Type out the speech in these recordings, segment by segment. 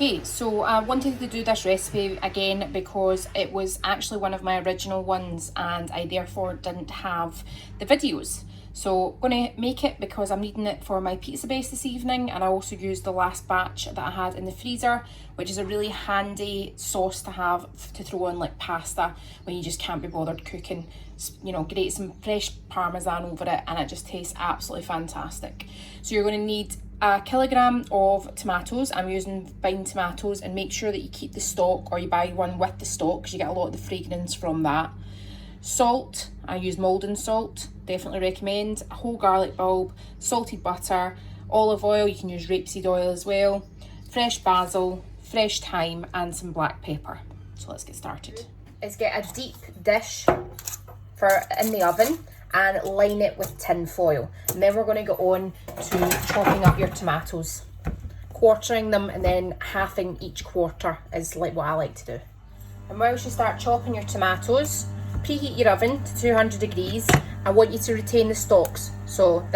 Okay, so I wanted to do this recipe again because it was actually one of my original ones and I therefore didn't have the videos. So I'm going to make it because I'm needing it for my pizza base this evening, and I also used the last batch that I had in the freezer, which is a really handy sauce to have to throw on like pasta when you just can't be bothered cooking. You know, grate some fresh parmesan over it and it just tastes absolutely fantastic. So you're going to need a kilogram of tomatoes. I'm using vine tomatoes, and make sure that you keep the stalk or you buy one with the stalk because you get a lot of the fragrance from that. Salt, I use Maldon salt, definitely recommend. A whole garlic bulb, salted butter, olive oil, you can use rapeseed oil as well, fresh basil, fresh thyme and some black pepper. So let's get started. Is get a deep dish in the oven and line it with tin foil. And then we're going to go on to chopping up your tomatoes. Quartering them and then halving each quarter is like what I like to do. And whilst you start chopping your tomatoes, preheat your oven to 200 degrees. I want you to retain the stalks. So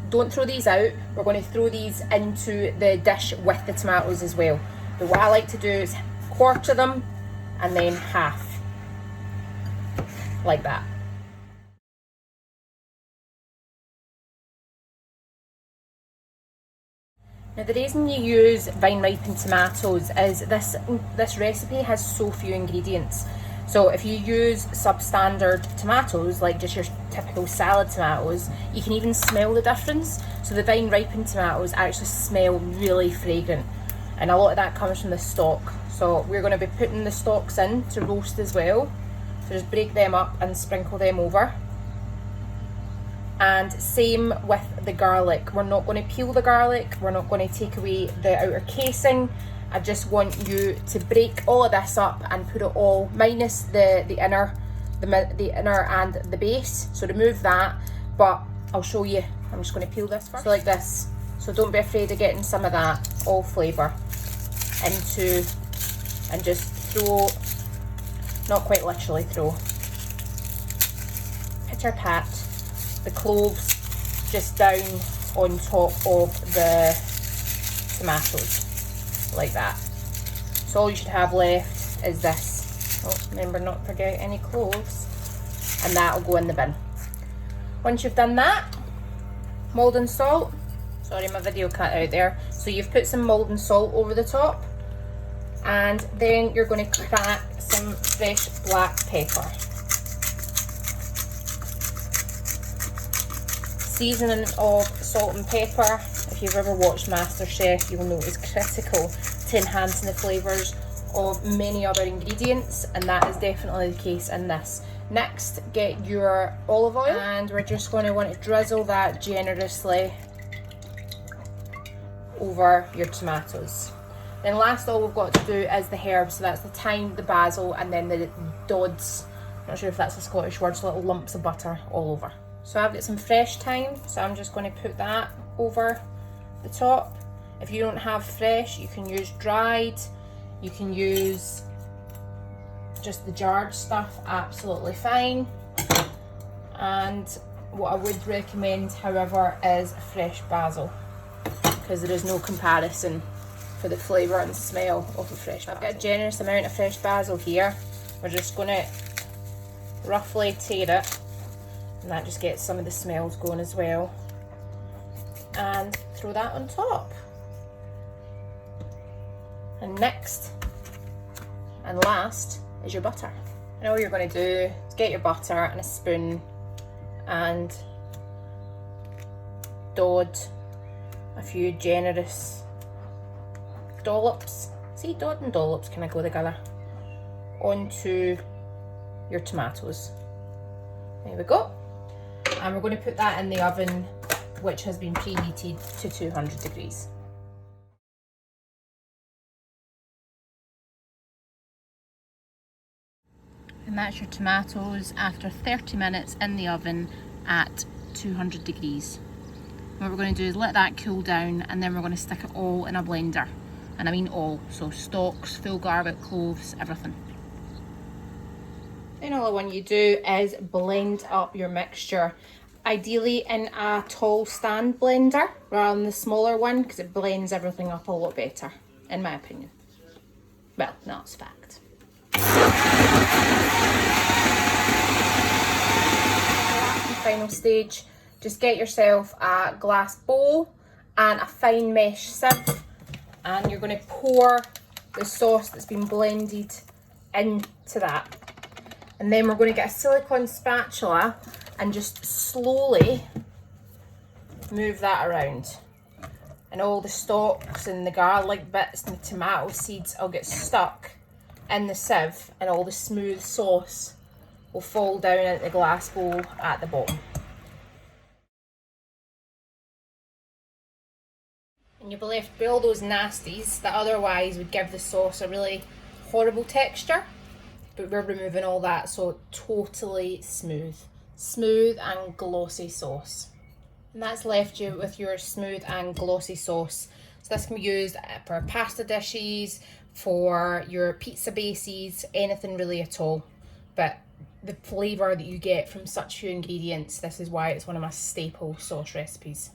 don't throw these out. We're going to throw these into the dish with the tomatoes as well. But what I like to do is quarter them and then half, like that. Now the reason you use vine ripened tomatoes is this recipe has so few ingredients. So if you use substandard tomatoes, like just your typical salad tomatoes, you can even smell the difference. So the vine ripened tomatoes actually smell really fragrant, and a lot of that comes from the stalk. So we're going to be putting the stalks in to roast as well. So just break them up and sprinkle them over. And same with the garlic. We're not going to peel the garlic, we're not going to take away the outer casing. I just want you to break all of this up and put it all, minus the inner and the base. So remove that, but I'll show you. I'm just going to peel this first. So like this. So don't be afraid of getting some of that all flavour into, and just throw, not quite literally throw, pitter pat the cloves just down on top of the tomatoes, like that. So all you should have left is this. Oh, remember not to forget any cloves, and that'll go in the bin. Once you've done that, Maldon salt, sorry my video cut out there. So you've put some Maldon salt over the top, and then you're going to crack some fresh black pepper. Seasoning of salt and pepper, if you've ever watched MasterChef, you'll know is critical to enhancing the flavours of many other ingredients, and that is definitely the case in this. Next, get your olive oil, and we're just going to want to drizzle that generously over your tomatoes. Then last, all we've got to do is the herbs. So that's the thyme, the basil, and then the dods. Not sure if that's a Scottish word, so little lumps of butter all over. So I've got some fresh thyme, so I'm just going to put that over the top. If you don't have fresh, you can use dried, you can use just the jarred stuff, absolutely fine. And what I would recommend, however, is fresh basil, because there is no comparison for the flavour and smell of the fresh basil. I've got a generous amount of fresh basil here. We're just going to roughly tear it, and that just gets some of the smells going as well, and throw that on top. And next and last is your butter. And all you're going to do is get your butter and a spoon and dod a few generous dollops, see, dod and dollops kind of go together, onto your tomatoes. There we go. And we're going to put that in the oven, which has been preheated to 200 degrees. And that's your tomatoes after 30 minutes in the oven at 200 degrees. What we're going to do is let that cool down, and then we're going to stick it all in a blender. And I mean all, so stalks, full garlic, cloves, everything. Then all I want you to do is blend up your mixture, ideally in a tall stand blender rather than the smaller one, because it blends everything up a lot better, in my opinion. Well, no, it's fact. Last and final stage, just get yourself a glass bowl and a fine mesh sieve, and you're going to pour the sauce that's been blended into that. And then we're going to get a silicone spatula and just slowly move that around. And all the stalks and the garlic bits and the tomato seeds will get stuck in the sieve, and all the smooth sauce will fall down into the glass bowl at the bottom. And you'll be left with all those nasties that otherwise would give the sauce a really horrible texture. But we're removing all that, so totally smooth and glossy sauce. And that's left you with your smooth and glossy sauce. So this can be used for pasta dishes, for your pizza bases, anything really at all. But the flavour that you get from such few ingredients, this is why it's one of my staple sauce recipes.